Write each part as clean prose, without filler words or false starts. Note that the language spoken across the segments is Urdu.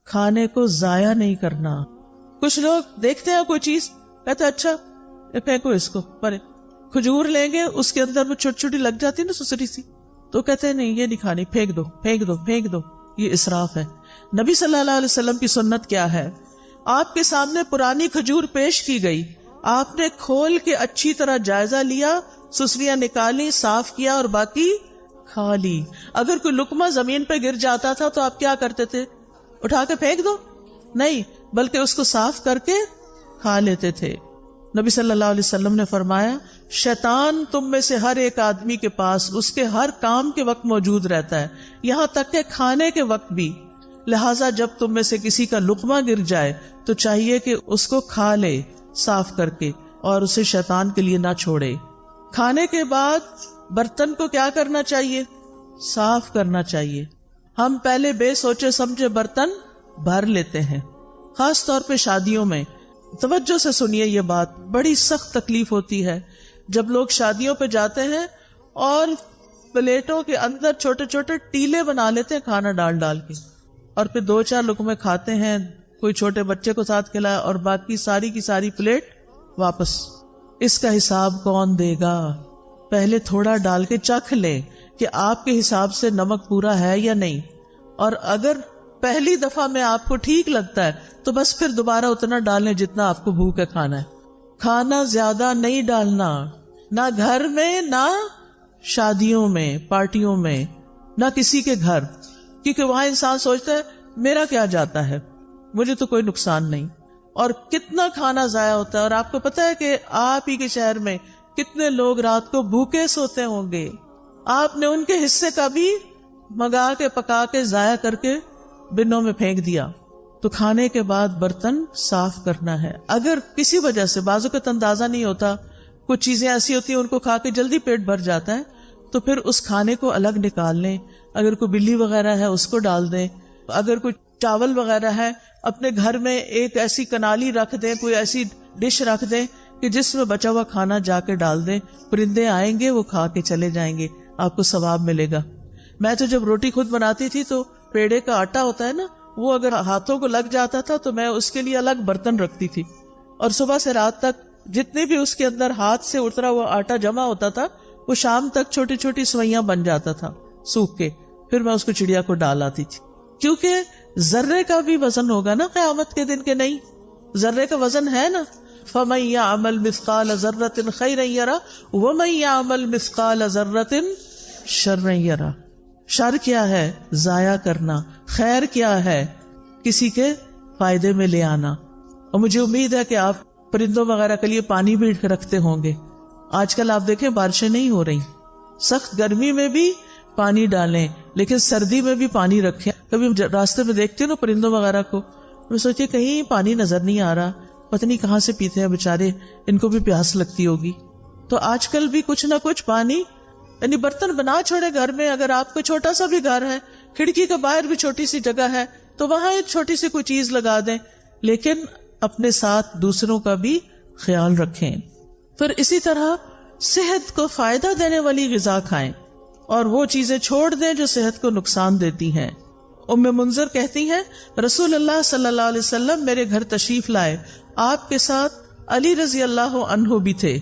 کھانے کو ضائع نہیں کرنا. کچھ لوگ دیکھتے ہیں کوئی چیز, کہتے ہیں اچھا پھینکو اس کو, پر کھجور لیں گے اس کے اندر وہ چھوٹی چھوٹی لگ جاتی ہے نا سسری سی, تو کہتے ہیں نہیں یہ نہیں کھانی, پھینک دو پھینک دو پھینک دو. یہ اسراف ہے. نبی صلی اللہ علیہ وسلم کی سنت کیا ہے؟ آپ کے سامنے پرانی کھجور پیش کی گئی, آپ نے کھول کے اچھی طرح جائزہ لیا, سسریاں نکالی, صاف کیا اور باقی کھا لی. اگر کوئی لقمہ زمین پہ گر جاتا تھا تو آپ کیا کرتے تھے؟ اٹھا کے پھینک دو؟ نہیں, بلکہ اس کو صاف کر کے کھا لیتے تھے. نبی صلی اللہ علیہ وسلم نے فرمایا شیطان تم میں سے ہر ایک آدمی کے پاس اس کے ہر کام کے وقت موجود رہتا ہے, یہاں تک کہ کھانے کے وقت بھی. لہٰذا جب تم میں سے کسی کا لقمہ گر جائے تو چاہیے کہ اس کو کھا لے صاف کر کے, اور اسے شیطان کے لیے نہ چھوڑے. کھانے کے بعد برتن کو کیا کرنا چاہیے؟ صاف کرنا چاہیے. ہم پہلے بے سوچے سمجھے برتن بھر لیتے ہیں, خاص طور پہ شادیوں میں. توجہ سے سنیے یہ بات, بڑی سخت تکلیف ہوتی ہے جب لوگ شادیوں پہ جاتے ہیں اور پلیٹوں کے اندر چھوٹے چھوٹے ٹیلے بنا لیتے ہیں کھانا ڈال ڈال کے, اور پھر 2-4 لقمے کھاتے ہیں, کوئی چھوٹے بچے کو ساتھ کھلایا, اور باقی ساری کی ساری پلیٹ واپس. اس کا حساب کون دے گا؟ پہلے تھوڑا ڈال کے چکھ لیں کہ آپ کے حساب سے نمک پورا ہے یا نہیں, اور اگر پہلی دفعہ میں آپ کو ٹھیک لگتا ہے تو بس پھر دوبارہ اتنا ڈالیں جتنا آپ کو بھوک ہے کھانا ہے. کھانا زیادہ نہیں ڈالنا, نہ گھر میں, نہ شادیوں میں, پارٹیوں میں, نہ کسی کے گھر, کیونکہ وہاں انسان سوچتا ہے میرا کیا جاتا ہے, مجھے تو کوئی نقصان نہیں. اور کتنا کھانا ضائع ہوتا ہے. اور آپ کو پتا ہے کہ آپ ہی کے شہر میں کتنے لوگ رات کو بھوکے سوتے ہوں گے, آپ نے ان کے حصے کا بھی منگا کے پکا کے ضائع کر کے بنوں میں پھینک دیا. تو کھانے کے بعد برتن صاف کرنا ہے. اگر کسی وجہ سے بعضوں کا اندازہ نہیں ہوتا, کچھ چیزیں ایسی ہوتی ہیں ان کو کھا کے جلدی پیٹ بھر جاتا ہے, تو پھر اس کھانے کو الگ نکال لیں. اگر کوئی بلی وغیرہ ہے اس کو ڈال دیں, اگر کوئی چاول وغیرہ ہے اپنے گھر میں ایک ایسی کنالی رکھ دیں, کوئی ایسی ڈش رکھ دیں کہ جس میں بچا ہوا کھانا جا کے ڈال دیں, پرندے آئیں گے وہ کھا کے چلے جائیں گے, آپ کو ثواب ملے گا. میں تو جب روٹی خود بناتی تھی تو پیڑے کا آٹا ہوتا ہے نا, وہ اگر ہاتھوں کو لگ جاتا تھا تو میں اس کے لیے الگ برتن رکھتی تھی, اور صبح سے رات تک جتنے بھی اس کے اندر ہاتھ سے اترا ہوا آٹا جمع ہوتا تھا وہ شام تک چھوٹی چھوٹی سوئیاں بن جاتا تھا سوکھ کے, پھر میں اس کو چڑیا کو ڈال آتی تھی. کیونکہ ذرے کا بھی وزن ہوگا نا قیامت کے دن, کے نہیں ذرے کا وزن ہے نا. فَمَن يَعْمَلْ مِثْقَالَ ذَرَّةٍ خَيْرًا يَرَهُ وَمَن يَعْمَلْ مِثْقَالَ ذَرَّةٍ شَرًّا يَرَهُ. شر کیا ہے؟ ضائع کرنا. خیر کیا ہے؟ کسی کے فائدے میں لے آنا. اور مجھے امید ہے کہ آپ پرندوں وغیرہ کے لیے پانی بھی رکھتے ہوں گے. آج کل آپ دیکھیں بارشیں نہیں ہو رہی, سخت گرمی میں بھی پانی ڈالیں, لیکن سردی میں بھی پانی رکھیں. کبھی راستے میں دیکھتے ہو نا پرندوں وغیرہ کو, میں سوچے کہیں پانی نظر نہیں آ رہا, پتہ نہیں کہاں سے پیتے ہیں بےچارے, ان کو بھی پیاس لگتی ہوگی. تو آج کل بھی کچھ نہ کچھ پانی, یعنی برتن بنا چھوڑے گھر میں. اگر آپ کو چھوٹا سا بھی گھر ہے, کھڑکی کے باہر بھی چھوٹی سی جگہ ہے, تو وہاں ایک چھوٹی سی کوئی چیز لگا دیں, لیکن اپنے ساتھ دوسروں کا بھی خیال رکھیں. پھر اسی طرح صحت کو فائدہ دینے والی غذا کھائیں, اور وہ چیزیں چھوڑ دیں جو صحت کو نقصان دیتی ہیں. ام منذر کہتی ہیں رسول اللہ صلی اللہ علیہ وسلم میرے گھر تشریف لائے, آپ کے ساتھ علی رضی اللہ عنہ بھی تھے,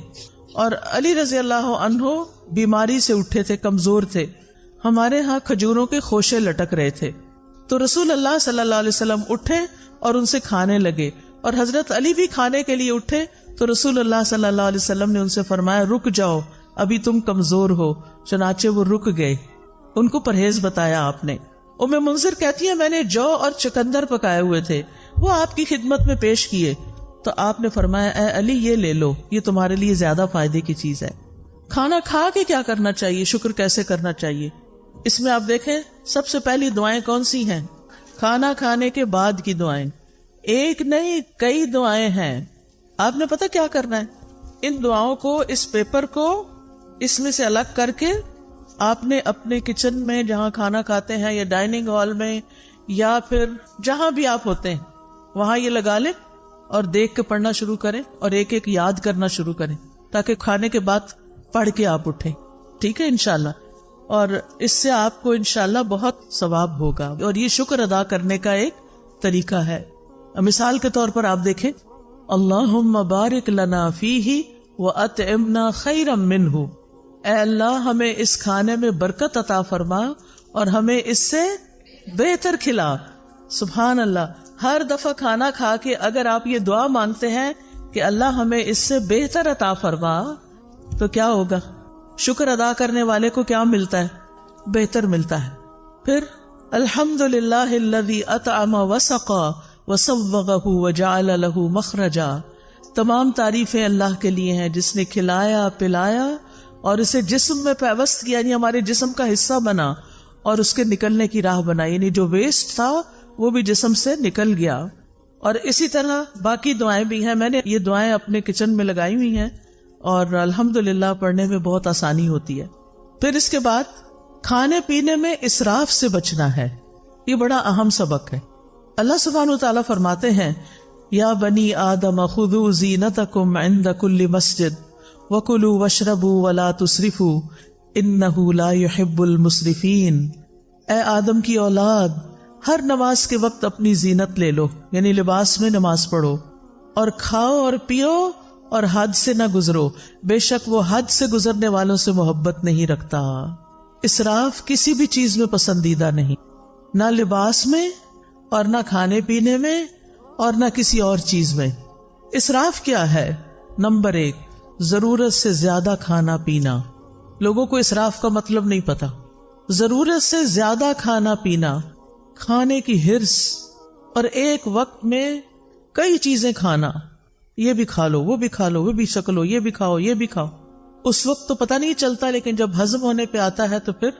اور علی رضی اللہ عنہ بیماری سے اٹھے تھے, کمزور تھے. ہمارے ہاں کھجوروں کے خوشے لٹک رہے تھے, تو رسول اللہ صلی اللہ علیہ وسلم اٹھے اور ان سے کھانے لگے, اور حضرت علی بھی کھانے کے لیے اٹھے, تو رسول اللہ صلی اللہ علیہ وسلم نے ان سے فرمایا رک جاؤ, ابھی تم کمزور ہو. چنانچہ وہ رک گئے, ان کو پرہیز بتایا آپ نے. ام منذر کہتی ہے میں نے جو اور چکندر پکائے ہوئے تھے وہ آپ کی خدمت میں پیش کیے, تو آپ نے فرمایا اے علی یہ لے لو, یہ تمہارے لیے زیادہ فائدے کی چیز ہے. کھانا کھا کے کیا کرنا چاہیے, شکر کیسے کرنا چاہیے؟ اس میں آپ دیکھیں سب سے پہلی دعائیں کون سی ہیں؟ کھانا کھانے کے بعد کی دعائیں. ایک نہیں کئی دعائیں ہیں. آپ نے پتہ کیا کرنا ہے؟ ان دعاؤں کو, اس پیپر کو اس میں سے الگ کر کے آپ نے اپنے کچن میں جہاں کھانا کھاتے ہیں, یا ڈائننگ ہال میں, یا پھر جہاں بھی آپ ہوتے ہیں وہاں یہ لگا لیں اور دیکھ کے پڑھنا شروع کریں, اور ایک ایک یاد کرنا شروع کریں, تاکہ کھانے کے بعد پڑھ کے آپ اٹھیں. ٹھیک ہے انشاءاللہ. اور اس سے آپ کو انشاءاللہ بہت ثواب ہوگا, اور یہ شکر ادا کرنے کا ایک طریقہ ہے. مثال کے طور پر آپ دیکھیں، اللہم بارک لنا فیہ وَأَطْعِمْنَا خَيْرًا مِّنْهُ، اے اللہ ہمیں اس کھانے میں برکت عطا فرما اور ہمیں اس سے بہتر کھلا. سبحان اللہ. ہر دفعہ کھانا کھا کے اگر آپ یہ دعا مانگتے ہیں کہ اللہ ہمیں اس سے بہتر عطا فرما، تو کیا ہوگا؟ شکر ادا کرنے والے کو کیا ملتا ہے؟ بہتر ملتا ہے. پھر الحمدللہ الذی اطعم وسقا وسوغہ وجعل لہ مخرجا، تمام تعریفیں اللہ کے لیے ہیں جس نے کھلایا پلایا اور اسے جسم میں پیوست کیا، یعنی ہمارے جسم کا حصہ بنا اور اس کے نکلنے کی راہ بنا، یعنی جو ویسٹ تھا وہ بھی جسم سے نکل گیا. اور اسی طرح باقی دعائیں بھی ہیں. میں نے یہ دعائیں اپنے کچن میں لگائی ہوئی ہیں اور الحمدللہ پڑھنے میں بہت آسانی ہوتی ہے. پھر اس کے بعد کھانے پینے میں اسراف سے بچنا ہے. یہ بڑا اہم سبق ہے. اللہ سبحانہ وتعالیٰ فرماتے ہیں، یا بنی آدم خذوا زینتکم عند کل مسجد وَكُلُوا وَاشْرَبُوا وَلَا تُسْرِفُوا إِنَّهُ لَا يُحِبُّ الْمُسْرِفِينَ. اے آدم کی اولاد، ہر نماز کے وقت اپنی زینت لے لو، یعنی لباس میں نماز پڑھو، اور کھاؤ اور پیو اور حد سے نہ گزرو، بے شک وہ حد سے گزرنے والوں سے محبت نہیں رکھتا. اسراف کسی بھی چیز میں پسندیدہ نہیں، نہ لباس میں اور نہ کھانے پینے میں اور نہ کسی اور چیز میں. اسراف کیا ہے؟ نمبر 1، ضرورت سے زیادہ کھانا پینا. لوگوں کو اسراف کا مطلب نہیں پتا. ضرورت سے زیادہ کھانا پینا، کھانے کی ہرس، اور ایک وقت میں کئی چیزیں کھانا، یہ بھی کھا لو وہ بھی کھا لو وہ بھی شکلو، یہ بھی کھاؤ یہ بھی کھاؤ. اس وقت تو پتہ نہیں چلتا، لیکن جب ہضم ہونے پہ آتا ہے تو پھر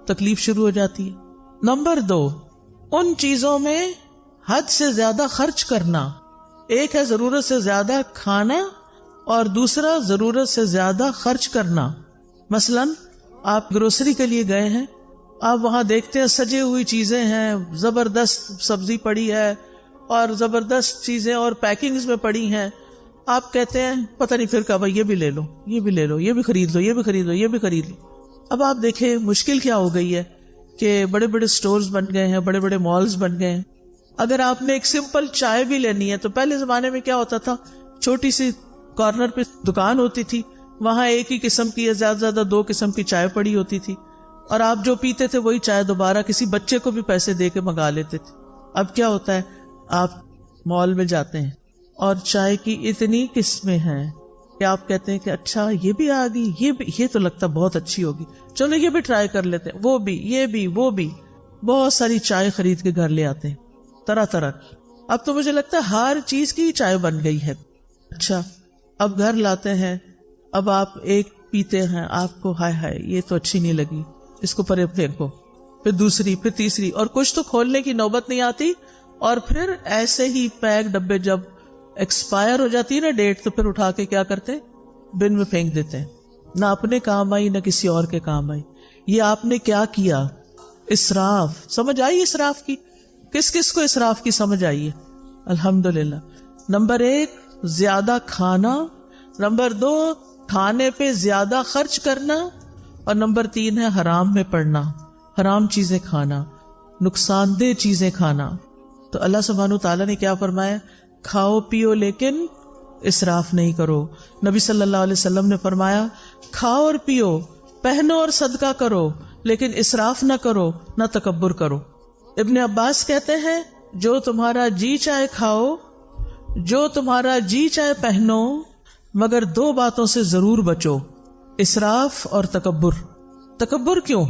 تکلیف شروع ہو جاتی ہے. نمبر 2، ان چیزوں میں حد سے زیادہ خرچ کرنا. ایک ہے ضرورت سے زیادہ کھانا اور دوسرا ضرورت سے زیادہ خرچ کرنا. مثلا آپ گروسری کے لیے گئے ہیں، آپ وہاں دیکھتے ہیں سجے ہوئی چیزیں ہیں، زبردست سبزی پڑی ہے اور زبردست چیزیں اور پیکنگز میں پڑی ہیں. آپ کہتے ہیں پتہ نہیں، پھر کہا بھائی یہ بھی لے لو یہ بھی لے لو یہ بھی خرید لو یہ بھی خرید لو یہ بھی خرید لو. اب آپ دیکھیں مشکل کیا ہو گئی ہے کہ بڑے بڑے سٹورز بن گئے ہیں، بڑے بڑے مالز بن گئے ہیں. اگر آپ نے ایک سمپل چائے بھی لینی ہے تو پہلے زمانے میں کیا ہوتا تھا، چھوٹی سی کارنر پہ دکان ہوتی تھی، وہاں ایک ہی قسم کی یا زیادہ سے زیادہ 2 قسم کی چائے پڑی ہوتی تھی، اور آپ جو پیتے تھے وہی چائے دوبارہ کسی بچے کو بھی پیسے دے کے منگا لیتے تھے. اب کیا ہوتا ہے، آپ مال میں جاتے ہیں اور چائے کی اتنی قسمیں ہیں کہ آپ کہتے ہیں کہ اچھا یہ بھی آ گئی، یہ تو لگتا بہت اچھی ہوگی، چلو یہ بھی ٹرائی کر لیتے ہیں، وہ بھی یہ بھی وہ بھی. بہت ساری چائے خرید کے گھر لے آتے ہیں طرح طرح کی. اب تو مجھے لگتا ہے ہر چیز کی چائے بن گئی ہے. اچھا اب گھر لاتے ہیں، اب آپ ایک پیتے ہیں، آپ کو ہائے ہائے یہ تو اچھی نہیں لگی، اس کو پرے پھینکو، پھر دوسری پھر تیسری، اور کچھ تو کھولنے کی نوبت نہیں آتی. اور پھر ایسے ہی پیک ڈبے جب ایکسپائر ہو جاتی ہے نا ڈیٹ، تو پھر اٹھا کے کیا کرتے، بن میں پھینک دیتے ہیں. نہ اپنے کام آئی نہ کسی اور کے کام آئی. یہ آپ نے کیا کیا؟ اسراف. سمجھ آئی اسراف کی؟ کس کس کو اسراف کی سمجھ آئی ہے؟ الحمدللہ. نمبر 1 زیادہ کھانا، نمبر 2 کھانے پہ زیادہ خرچ کرنا، اور نمبر 3 ہے حرام میں پڑنا، حرام چیزیں کھانا، نقصان دہ چیزیں کھانا. تو اللہ سبحانہ تعالیٰ نے کیا فرمایا؟ کھاؤ پیو لیکن اسراف نہیں کرو. نبی صلی اللہ علیہ وسلم نے فرمایا کھاؤ اور پیو، پہنو اور صدقہ کرو، لیکن اسراف نہ کرو نہ تکبر کرو. ابن عباس کہتے ہیں جو تمہارا جی چاہے کھاؤ، جو تمہارا جی چاہے پہنو، مگر 2 باتوں سے ضرور بچو، اسراف اور تکبر. تکبر کیوں؟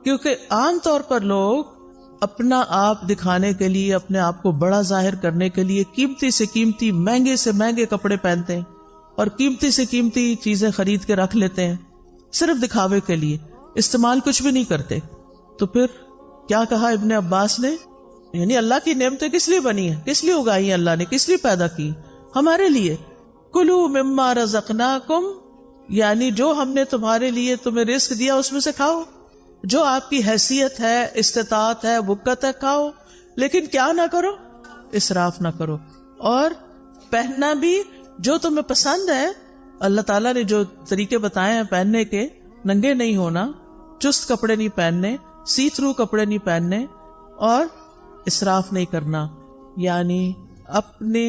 کیونکہ عام طور پر لوگ اپنا آپ دکھانے کے لیے، اپنے آپ کو بڑا ظاہر کرنے کے لیے قیمتی سے قیمتی، مہنگے سے مہنگے کپڑے پہنتے ہیں اور قیمتی سے قیمتی چیزیں خرید کے رکھ لیتے ہیں، صرف دکھاوے کے لیے، استعمال کچھ بھی نہیں کرتے. تو پھر کیا کہا ابن عباس نے؟ یعنی اللہ کی نعمتیں کس لیے بنی ہیں، کس لیے اگائی ہیں اللہ نے، کس لیے پیدا کی؟ ہمارے لیے. کلوا مما رزقناکم، یعنی جو ہم نے تمہارے لیے تمہیں رزق دیا اس میں سے کھاؤ، جو آپ کی حیثیت ہے، استطاعت ہے، وقت ہے، کھاؤ، لیکن کیا نہ کرو، اسراف نہ کرو. اور پہننا بھی جو تمہیں پسند ہے. اللہ تعالیٰ نے جو طریقے بتائے ہیں پہننے کے، ننگے نہیں ہونا، چست کپڑے نہیں پہننے، سی تھرو کپڑے نہیں پہننے، اور اسراف نہیں کرنا. یعنی اپنے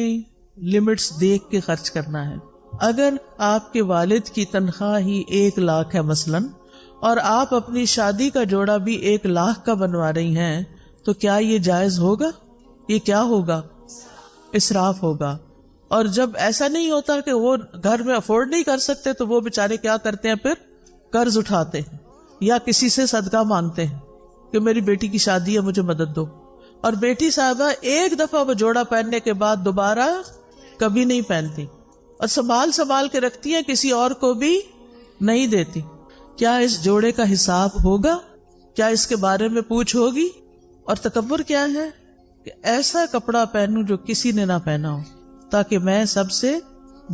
لمٹس دیکھ کے خرچ کرنا ہے. اگر آپ کے والد کی تنخواہ ہی 1 لاکھ ہے مثلاً، اور آپ اپنی شادی کا جوڑا بھی 1 لاکھ کا بنوا رہی ہیں، تو کیا یہ جائز ہوگا؟ یہ کیا ہوگا؟ اسراف ہوگا. اور جب ایسا نہیں ہوتا کہ وہ گھر میں افورڈ نہیں کر سکتے، تو وہ بیچارے کیا کرتے ہیں؟ پھر قرض اٹھاتے ہیں یا کسی سے صدقہ مانگتے ہیں کہ میری بیٹی کی شادی ہے، مجھے مدد دو. اور بیٹی صاحبہ ایک دفعہ وہ جوڑا پہننے کے بعد دوبارہ کبھی نہیں پہنتی، اور سنبھال کے رکھتی ہیں، کسی اور کو بھی نہیں دیتی. کیا اس جوڑے کا حساب ہوگا؟ کیا اس کے بارے میں پوچھ ہوگی؟ اور تکبر کیا ہے کہ ایسا کپڑا پہنوں جو کسی نے نہ پہنا ہو، تاکہ میں سب سے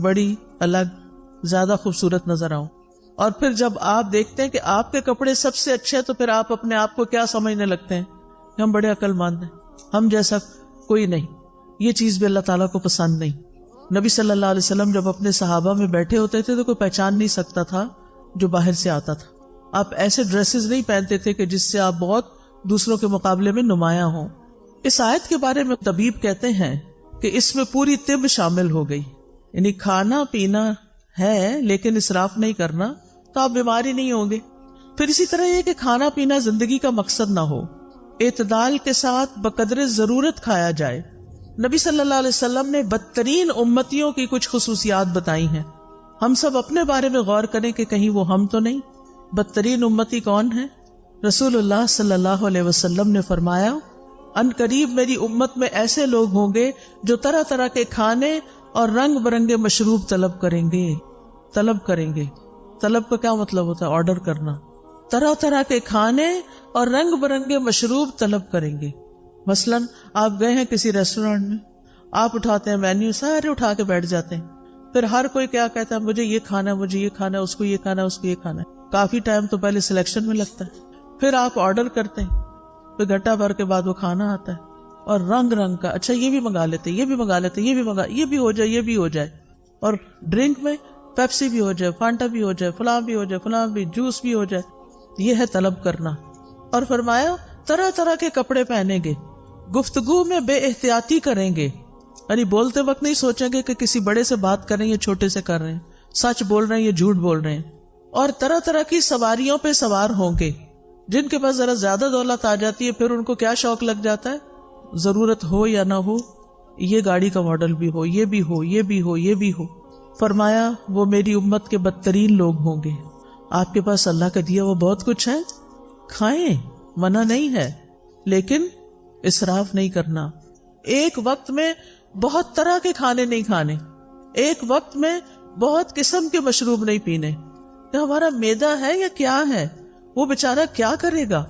بڑی، الگ، زیادہ خوبصورت نظر آؤں. اور پھر جب آپ دیکھتے ہیں کہ آپ کے کپڑے سب سے اچھے، تو پھر آپ اپنے آپ کو کیا سمجھنے لگتے ہیں کہ ہم بڑے عقل مند ہیں، ہم جیسا کوئی نہیں. یہ چیز بھی اللہ تعالیٰ کو پسند نہیں. نبی صلی اللہ علیہ وسلم جب اپنے صحابہ میں بیٹھے ہوتے تھے تو کوئی پہچان نہیں سکتا تھا جو باہر سے آتا تھا. آپ ایسے ڈریسز نہیں پہنتے تھے کہ جس سے آپ بہت دوسروں کے مقابلے میں نمایاں ہوں. اس آیت کے بارے میں طبیب کہتے ہیں کہ اس میں پوری طب شامل ہو گئی، یعنی کھانا پینا ہے لیکن اسراف نہیں کرنا تو آپ بیمار ہی نہیں ہوں گے. پھر اسی طرح یہ کہ کھانا پینا زندگی کا مقصد نہ ہو، اعتدال کے ساتھ بقدر ضرورت کھایا جائے. نبی صلی اللہ علیہ وسلم نے بدترین امتیوں کی کچھ خصوصیات بتائی ہیں. ہم سب اپنے بارے میں غور کریں کہ کہیں وہ ہم تو نہیں. بدترین امتی کون ہے؟ رسول اللہ صلی اللہ علیہ وسلم نے فرمایا، ان قریب میری امت میں ایسے لوگ ہوں گے جو طرح طرح کے کھانے اور رنگ برنگے مشروب طلب کریں گے. طلب کا کیا مطلب ہوتا ہے؟ آرڈر کرنا. طرح طرح کے کھانے اور رنگ برنگے مشروب طلب کریں گے. مثلاً آپ گئے ہیں کسی ریسٹورینٹ میں، آپ اٹھاتے ہیں مینیو، سارے اٹھا کے بیٹھ جاتے ہیں. پھر ہر کوئی کیا کہتا ہے؟ مجھے یہ کھانا ہے، مجھے یہ کھانا ہے، اس کو یہ کھانا ہے، اس کو یہ کھانا ہے. کافی ٹائم تو پہلے سلیکشن میں لگتا ہے. پھر آپ آرڈر کرتے ہیں، پھر گھنٹہ بھر کے بعد وہ کھانا آتا ہے، اور رنگ رنگ کا، اچھا یہ بھی منگا لیتے، یہ بھی منگا لیتے، یہ بھی ہو جائے، یہ بھی ہو جائے. اور ڈرنک میں پیپسی بھی ہو جائے، فانٹا بھی ہو جائے، فلاں بھی ہو جائے، فلاں بھی، جوس بھی ہو جائے. یہ ہے طلب کرنا. اور فرمایا طرح طرح کے کپڑے پہنیں گے، گفتگو میں بے احتیاطی کریں گے، یعنی بولتے وقت نہیں سوچیں گے کہ کسی بڑے سے بات کر رہے ہیں یا چھوٹے سے کر رہے ہیں، سچ بول رہے ہیں یا جھوٹ بول رہے ہیں. اور طرح طرح کی سواریوں پہ سوار ہوں گے. جن کے پاس ذرا زیادہ دولت آ جاتی ہے پھر ان کو کیا شوق لگ جاتا ہے؟ ضرورت ہو یا نہ ہو، یہ گاڑی کا ماڈل بھی ہو، یہ بھی ہو، یہ بھی ہو، یہ بھی ہو. فرمایا وہ میری امت کے بدترین لوگ ہوں گے. آپ کے پاس اللہ کا دیا وہ بہت کچھ ہے، کھائیں، منع نہیں ہے، لیکن اسراف نہیں کرنا. ایک وقت میں بہت طرح کے کھانے نہیں کھانے، ایک وقت میں بہت قسم کے مشروب نہیں پینے. کہ ہمارا معدہ ہے یا کیا ہے؟ وہ بیچارہ کیا کرے گا؟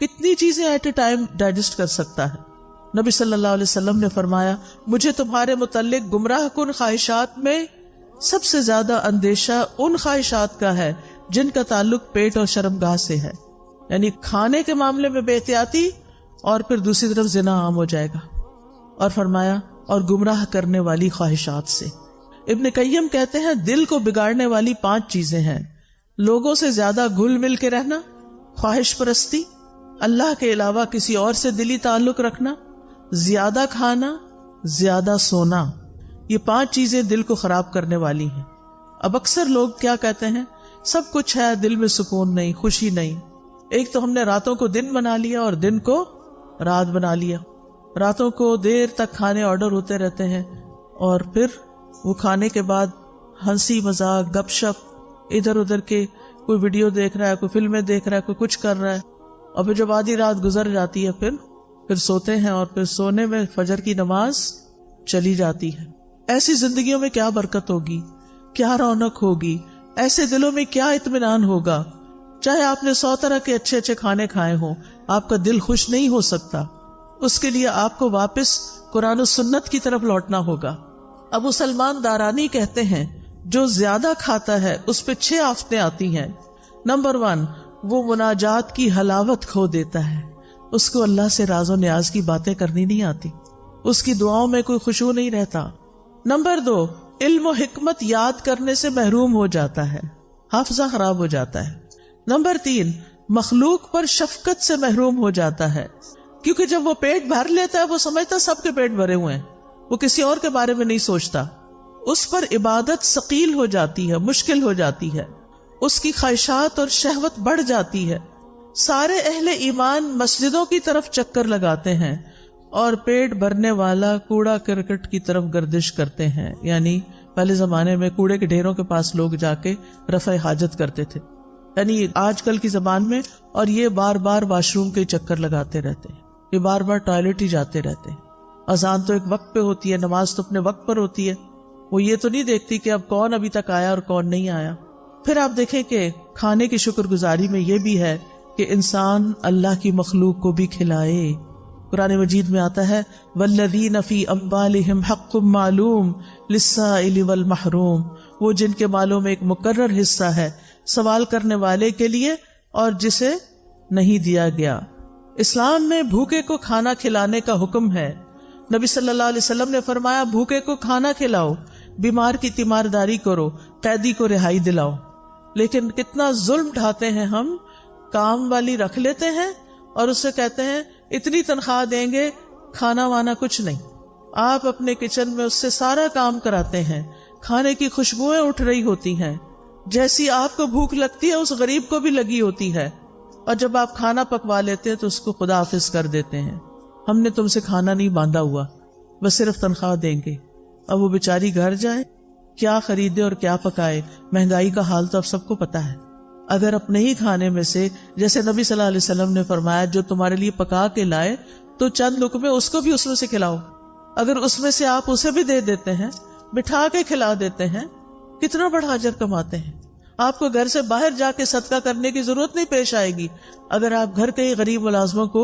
کتنی چیزیں ایٹ اے ٹائم ڈائجسٹ کر سکتا ہے؟ نبی صلی اللہ علیہ وسلم نے فرمایا، مجھے تمہارے متعلق گمراہ کن خواہشات میں سب سے زیادہ اندیشہ ان خواہشات کا ہے جن کا تعلق پیٹ اور شرمگاہ سے ہے. یعنی کھانے کے معاملے میں بے احتیاطی، اور پھر دوسری طرف زنا عام ہو جائے گا. اور فرمایا اور گمراہ کرنے والی خواہشات سے. ابن قیم کہتے ہیں دل کو بگاڑنے والی 5 چیزیں ہیں: لوگوں سے زیادہ گھل مل کے رہنا، خواہش پرستی، اللہ کے علاوہ کسی اور سے دلی تعلق رکھنا، زیادہ کھانا، زیادہ سونا. یہ 5 چیزیں دل کو خراب کرنے والی ہیں. اب اکثر لوگ کیا کہتے ہیں؟ سب کچھ ہے، دل میں سکون نہیں، خوشی نہیں. ایک تو ہم نے راتوں کو دن بنا لیا اور دن کو رات بنا لیا. راتوں کو دیر تک کھانے آرڈر ہوتے رہتے ہیں، اور پھر وہ کھانے کے بعد ہنسی مذاق، گپ شپ، ادھر ادھر کے کوئی ویڈیو دیکھ رہا ہے، کوئی فلمیں دیکھ رہا ہے، کوئی کچھ کر رہا ہے. اور پھر جب آدھی رات گزر جاتی ہے پھر سوتے ہیں، اور پھر سونے میں فجر کی نماز چلی جاتی ہے. ایسی زندگیوں میں کیا برکت ہوگی، کیا رونق ہوگی، ایسے دلوں میں کیا اطمینان ہوگا. چاہے آپ نے 100 طرح کے اچھے اچھے کھانے کھائے ہوں، آپ کا دل خوش نہیں ہو سکتا. اس کے لیے آپ کو واپس قرآن و سنت کی طرف لوٹنا ہوگا. ابو سلمان دارانی کہتے ہیں جو زیادہ کھاتا ہے اس پہ 6 آفتیں آتی ہیں. نمبر 1، وہ مناجات کی حلاوت کھو دیتا ہے، اس کو اللہ سے راز و نیاز کی باتیں کرنی نہیں آتی، اس کی دعاؤں میں کوئی خشوع نہیں رہتا. نمبر 2، علم و حکمت یاد کرنے سے محروم ہو جاتا ہے، حافظہ خراب ہو جاتا ہے. نمبر 3، مخلوق پر شفقت سے محروم ہو جاتا ہے. کیونکہ جب وہ پیٹ بھر لیتا ہے وہ سمجھتا سب کے پیٹ بھرے ہوئے ہیں، وہ کسی اور کے بارے میں نہیں سوچتا، اس پر عبادت ثقیل ہو جاتی ہے، مشکل ہو جاتی ہے، اس کی خواہشات اور شہوت بڑھ جاتی ہے۔ سارے اہل ایمان مسجدوں کی طرف چکر لگاتے ہیں اور پیٹ بھرنے والا کوڑا کرکٹ کی طرف گردش کرتے ہیں، یعنی پہلے زمانے میں کوڑے کے ڈھیروں کے پاس لوگ جا کے رفع حاجت کرتے تھے، یعنی آج کل کی زبان میں، اور یہ بار بار واش روم کے چکر لگاتے رہتے ہیں، یہ بار بار ٹوائلٹ ہی جاتے رہتے ہیں۔ اذان تو ایک وقت پہ ہوتی ہے، نماز تو اپنے وقت پر ہوتی ہے، وہ یہ تو نہیں دیکھتی کہ اب کون ابھی تک آیا اور کون نہیں آیا۔ پھر آپ دیکھیں کہ کھانے کی شکر گزاری میں یہ بھی ہے کہ انسان اللہ کی مخلوق کو بھی کھلائے۔ قرآن مجید میں آتا ہے وَالَّذِينَ فِي أَمْوَالِهِمْ حَقٌّ مَّعْلُومٌ لِلسَّائِلِ وَالْمَحْرُومِ، وہ جن کے مالوں میں ایک مقرر حصہ ہے سوال کرنے والے کے لیے اور جسے نہیں دیا گیا۔ اسلام میں بھوکے کو کھانا کھلانے کا حکم ہے۔ نبی صلی اللہ علیہ وسلم نے فرمایا بھوکے کو کھانا کھلاؤ، بیمار کی تیمارداری کرو، قیدی کو رہائی دلاؤ۔ لیکن کتنا ظلم ڈھاتے ہیں ہم، کام والی رکھ لیتے ہیں اور اس سے کہتے ہیں اتنی تنخواہ دیں گے، کھانا وانا کچھ نہیں۔ آپ اپنے کچن میں اس سے سارا کام کراتے ہیں، کھانے کی خوشبوئیں اٹھ رہی ہوتی ہیں، جیسی آپ کو بھوک لگتی ہے اس غریب کو بھی لگی ہوتی ہے، اور جب آپ کھانا پکوا لیتے ہیں تو اس کو خدا حافظ کر دیتے ہیں، ہم نے تم سے کھانا نہیں باندھا ہوا، بس صرف تنخواہ دیں گے۔ اب وہ بیچاری گھر جائے، کیا خریدے اور کیا پکائے؟ مہنگائی کا حال تو اب سب کو پتا ہے۔ اگر اپنے ہی کھانے میں سے، جیسے نبی صلی اللہ علیہ وسلم نے فرمایا جو تمہارے لیے پکا کے لائے تو چند لقمے اس کو بھی اس میں سے کھلاؤ، اگر اس میں سے آپ اسے بھی دے دیتے ہیں، بٹھا کے کھلا دیتے ہیں، کتنا بڑا اجر کماتے ہیں۔ آپ کو گھر سے باہر جا کے صدقہ کرنے کی ضرورت نہیں پیش آئے گی اگر آپ گھر کے غریب ملازموں کو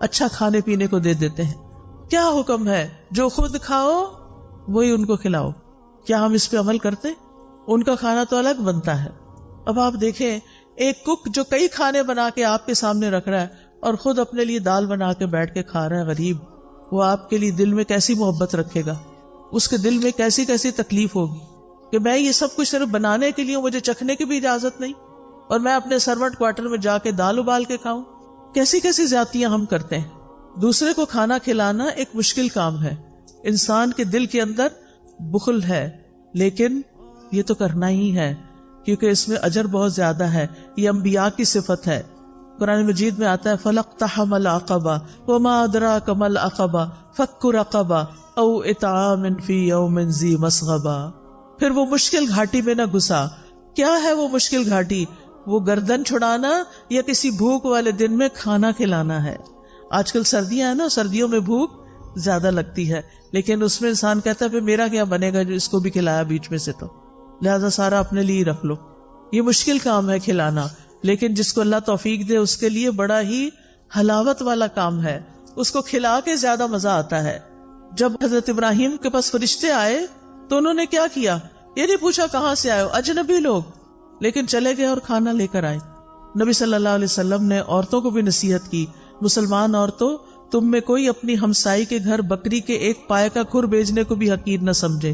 اچھا کھانے پینے کو دے دیتے ہیں۔ کیا حکم ہے؟ جو خود کھاؤ وہی ان کو کھلاؤ۔ کیا ہم اس پہ عمل کرتے؟ ان کا کھانا تو الگ بنتا ہے۔ اب آپ دیکھیں ایک کک جو کئی کھانے بنا کے آپ کے سامنے رکھ رہا ہے اور خود اپنے لیے دال بنا کے بیٹھ کے کھا رہا ہے، غریب، وہ آپ کے لیے دل میں کیسی محبت رکھے گا، اس کے دل میں کیسی کیسی تکلیف ہوگی کہ میں یہ سب کچھ صرف بنانے کے لیے، مجھے چکھنے کی بھی اجازت نہیں، اور میں اپنے سرونٹ کوارٹر میں جا کے دال ابال کے کھاؤں۔ کیسی کیسی زیادتیاں ہم کرتے ہیں۔ دوسرے کو کھانا کھلانا ایک مشکل کام ہے، انسان کے دل کے اندر بخل ہے، لیکن یہ تو کرنا ہی ہے کیونکہ اس میں اجر بہت زیادہ ہے، یہ انبیاء کی صفت ہے۔ قرآن مجید میں آتا ہے فَلَاقْتَحَمَ الْعَقَبَةَ وَمَا أَدْرَاكَ مَا الْعَقَبَةُ فَكُّ رَقَبَةٍ أَوْ إِطْعَامٌ فِي يَوْمٍ ذِي مَسْغَبَةٍ۔ پھر وہ مشکل گھاٹی میں نہ گھسا۔ کیا ہے وہ مشکل گھاٹی؟ وہ گردن چھڑانا یا کسی بھوک والے دن میں کھانا کھلانا ہے۔ آج کل سردیاں ہیں نا، سردیوں میں بھوک زیادہ لگتی ہے، لیکن اس میں انسان کہتا ہے پھر میرا کیا بنے گا جو اس کو بھی کھلایا بیچ میں سے، تو لہذا سارا اپنے لیے رکھ لو۔ یہ مشکل کام ہے کھلانا، لیکن جس کو اللہ توفیق دے اس کے لیے بڑا ہی حلاوت والا کام ہے، اس کو کھلا کے زیادہ مزہ آتا ہے۔ جب حضرت ابراہیم کے پاس فرشتے آئے تو انہوں نے کیا کیا؟ یہ نہیں پوچھا کہاں سے آئے ہو، اجنبی لوگ، لیکن چلے گئے اور کھانا لے کر آئے۔ نبی صلی اللہ علیہ وسلم نے عورتوں کو بھی نصیحت کی، مسلمان عورتوں، تم میں کوئی اپنی ہمسائی کے گھر بکری کے ایک پائے کا کھر بیچنے کو بھی حقیر نہ سمجھے،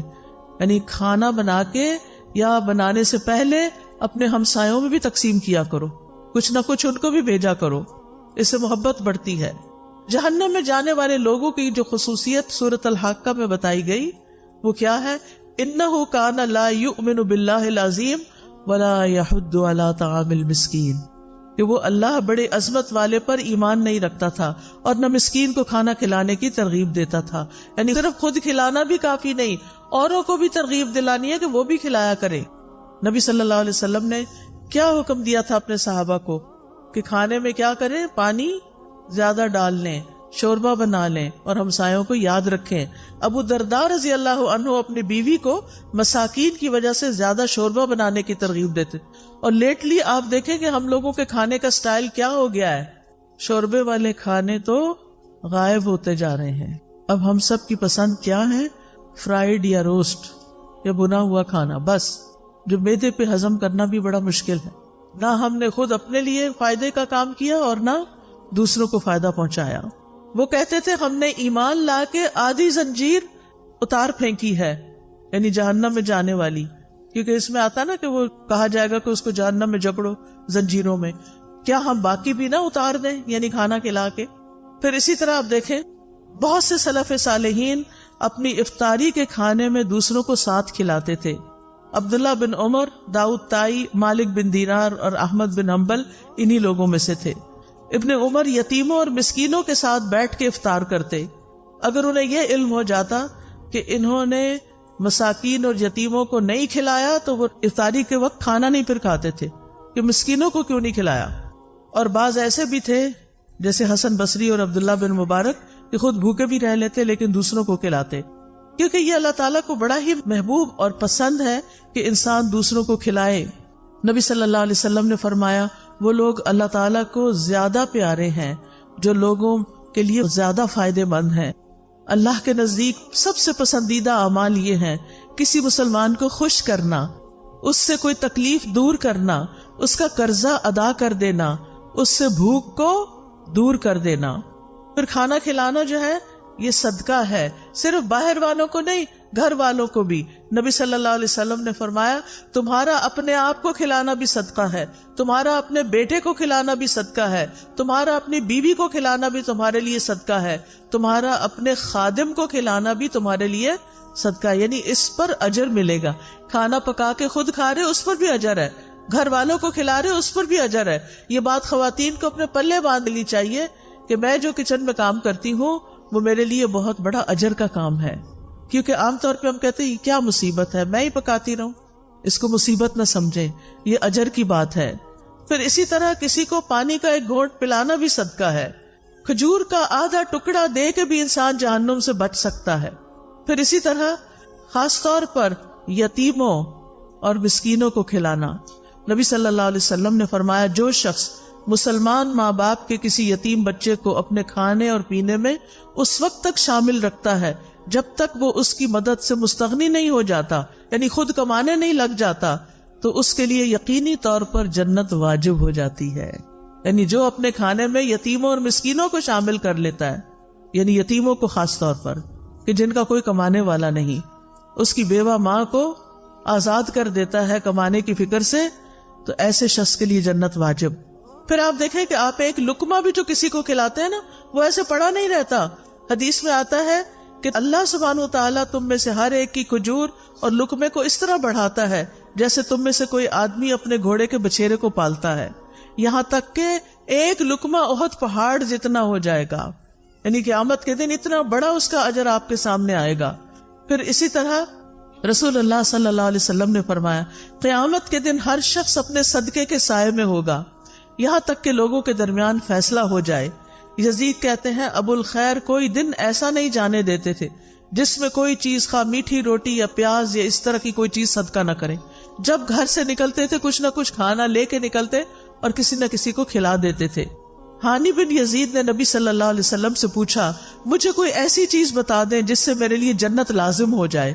یعنی کھانا بنا کے یا بنانے سے پہلے اپنے ہمسایوں میں بھی تقسیم کیا کرو، کچھ نہ کچھ ان کو بھی بھیجا کرو، اس سے محبت بڑھتی ہے۔ جہنم میں جانے والے لوگوں کی جو خصوصیت سورۃ الحاقہ میں بتائی گئی وہ کیا ہے؟ انہ کان لا یؤمن باللہ العظیم ولا یحض علی طعام المسکین، کہ وہ اللہ بڑے عظمت والے پر ایمان نہیں رکھتا تھا اور نہ مسکین کو کھانا کھلانے کی ترغیب دیتا تھا۔ یعنی صرف خود کھلانا بھی کافی نہیں، اوروں کو بھی ترغیب دلانی ہے کہ وہ بھی کھلایا کرے۔ نبی صلی اللہ علیہ وسلم نے کیا حکم دیا تھا اپنے صحابہ کو کہ کھانے میں کیا کریں؟ پانی زیادہ ڈال لیں، شوربہ بنا لیں اور ہمسایوں کو یاد رکھیں۔ ابو درداء رضی اللہ عنہ اپنی بیوی کو مساکین کی وجہ سے زیادہ شوربہ بنانے کی ترغیب دیتے، اور لیٹلی آپ دیکھیں کہ ہم لوگوں کے کھانے کا سٹائل کیا ہو گیا ہے، شوربے والے کھانے تو غائب ہوتے جا رہے ہیں۔ اب ہم سب کی پسند کیا ہے؟ فرائیڈ یا روسٹ یا بنا ہوا کھانا، بس، جو معدے پہ ہضم کرنا بھی بڑا مشکل ہے۔ نہ ہم نے خود اپنے لیے فائدے کا کام کیا اور نہ دوسروں کو فائدہ پہنچایا۔ وہ کہتے تھے ہم نے ایمان لا کے آدھی زنجیر اتار پھینکی ہے، یعنی جہنم میں جانے والی، کیونکہ اس میں آتا نا کہ وہ کہا جائے گا کہ اس کو جہنم میں جکڑو زنجیروں میں، کیا ہم باقی بھی نہ اتار دیں، یعنی کھانا کھلا کے؟ پھر اسی طرح آپ دیکھیں بہت سے سلف صالحین اپنی افطاری کے کھانے میں دوسروں کو ساتھ کھلاتے تھے. عبداللہ بن عمر، داؤد طائی، مالک بن دینار اور احمد بن حنبل انہی لوگوں میں سے تھے. ابن عمر یتیموں اور مسکینوں کے ساتھ بیٹھ کے افطار کرتے. اگر انہیں یہ علم ہو جاتا کہ انہوں نے مساکین اور یتیموں کو نہیں کھلایا تو وہ افطاری کے وقت کھانا نہیں پھر کھاتے تھے کہ مسکینوں کو کیوں نہیں کھلایا. اور بعض ایسے بھی تھے جیسے حسن بصری اور عبداللہ بن مبارک کہ خود بھوکے بھی رہ لیتے لیکن دوسروں کو کھلاتے، کیونکہ یہ اللہ تعالیٰ کو بڑا ہی محبوب اور پسند ہے کہ انسان دوسروں کو کھلائے. نبی صلی اللہ علیہ وسلم نے فرمایا وہ لوگ اللہ تعالیٰ کو زیادہ پیارے ہیں جو لوگوں کے لیے زیادہ فائدے مند ہیں. اللہ کے نزدیک سب سے پسندیدہ اعمال یہ ہیں کسی مسلمان کو خوش کرنا، اس سے کوئی تکلیف دور کرنا، اس کا قرضہ ادا کر دینا، اس سے بھوک کو دور کر دینا. پھر کھانا کھلانا جو ہے یہ صدقہ ہے، صرف باہر والوں کو نہیں، گھر والوں کو بھی. نبی صلی اللہ علیہ وسلم نے فرمایا تمہارا اپنے آپ کو کھلانا بھی صدقہ ہے، تمہارا اپنے بیٹے کو کھلانا بھی صدقہ ہے، تمہارا اپنی بیوی کو کھلانا بھی تمہارے لیے صدقہ ہے، تمہارا اپنے خادم کو کھلانا بھی تمہارے لیے صدقہ ہے. یعنی اس پر اجر ملے گا. کھانا پکا کے خود کھا رہے اس پر بھی اجر ہے، گھر والوں کو کھلا رہے اس پر بھی اجر ہے. یہ بات خواتین کو اپنے پلے باندھ لینی چاہیے کہ میں جو کچن میں کام کرتی ہوں وہ میرے لیے بہت بڑا اجر کا کام ہے. کیونکہ عام طور پہ ہم کہتے ہیں کیا مصیبت ہے، میں ہی پکاتی رہوں، اس کو مصیبت نہ سمجھیں، یہ اجر کی بات ہے. پھر اسی طرح کسی کو پانی کا ایک گھونٹ پلانا بھی صدقہ ہے. کھجور کا آدھا ٹکڑا دے کے بھی انسان جہنم سے بچ سکتا ہے. پھر اسی طرح خاص طور پر یتیموں اور مسکینوں کو کھلانا. نبی صلی اللہ علیہ وسلم نے فرمایا جو شخص مسلمان ماں باپ کے کسی یتیم بچے کو اپنے کھانے اور پینے میں اس وقت تک شامل رکھتا ہے جب تک وہ اس کی مدد سے مستغنی نہیں ہو جاتا، یعنی خود کمانے نہیں لگ جاتا، تو اس کے لیے یقینی طور پر جنت واجب ہو جاتی ہے. یعنی جو اپنے کھانے میں یتیموں اور مسکینوں کو شامل کر لیتا ہے، یعنی یتیموں کو خاص طور پر کہ جن کا کوئی کمانے والا نہیں، اس کی بیوہ ماں کو آزاد کر دیتا ہے کمانے کی فکر سے، تو ایسے شخص کے لیے جنت واجب. پھر آپ دیکھیں کہ آپ ایک لقمہ بھی جو کسی کو کھلاتے ہیں نا وہ ایسے پڑا نہیں رہتا. حدیث میں آتا ہے کہ اللہ سبحانہ و تعالیٰ تم میں سے ہر ایک کی کھجور اور لقمے کو اس طرح بڑھاتا ہے جیسے تم میں سے کوئی آدمی اپنے گھوڑے کے بچھیرے کو پالتا ہے، یہاں تک کہ ایک لقمہ احد پہاڑ جتنا ہو جائے گا. یعنی قیامت کے دن اتنا بڑا اس کا اجر آپ کے سامنے آئے گا. پھر اسی طرح رسول اللہ صلی اللہ علیہ وسلم نے فرمایا قیامت کے دن ہر شخص اپنے صدقے کے سائے میں ہوگا یہاں تک کہ لوگوں کے درمیان فیصلہ ہو جائے. یزید کہتے ہیں ابو الخیر کوئی دن ایسا نہیں جانے دیتے تھے جس میں کوئی چیز خواہ میٹھی روٹی یا پیاز یا اس طرح کی کوئی چیز صدقہ نہ کرے. جب گھر سے نکلتے تھے کچھ نہ کچھ کھانا لے کے نکلتے اور کسی نہ کسی کو کھلا دیتے تھے. ہانی بن یزید نے نبی صلی اللہ علیہ وسلم سے پوچھا مجھے کوئی ایسی چیز بتا دیں جس سے میرے لیے جنت لازم ہو جائے.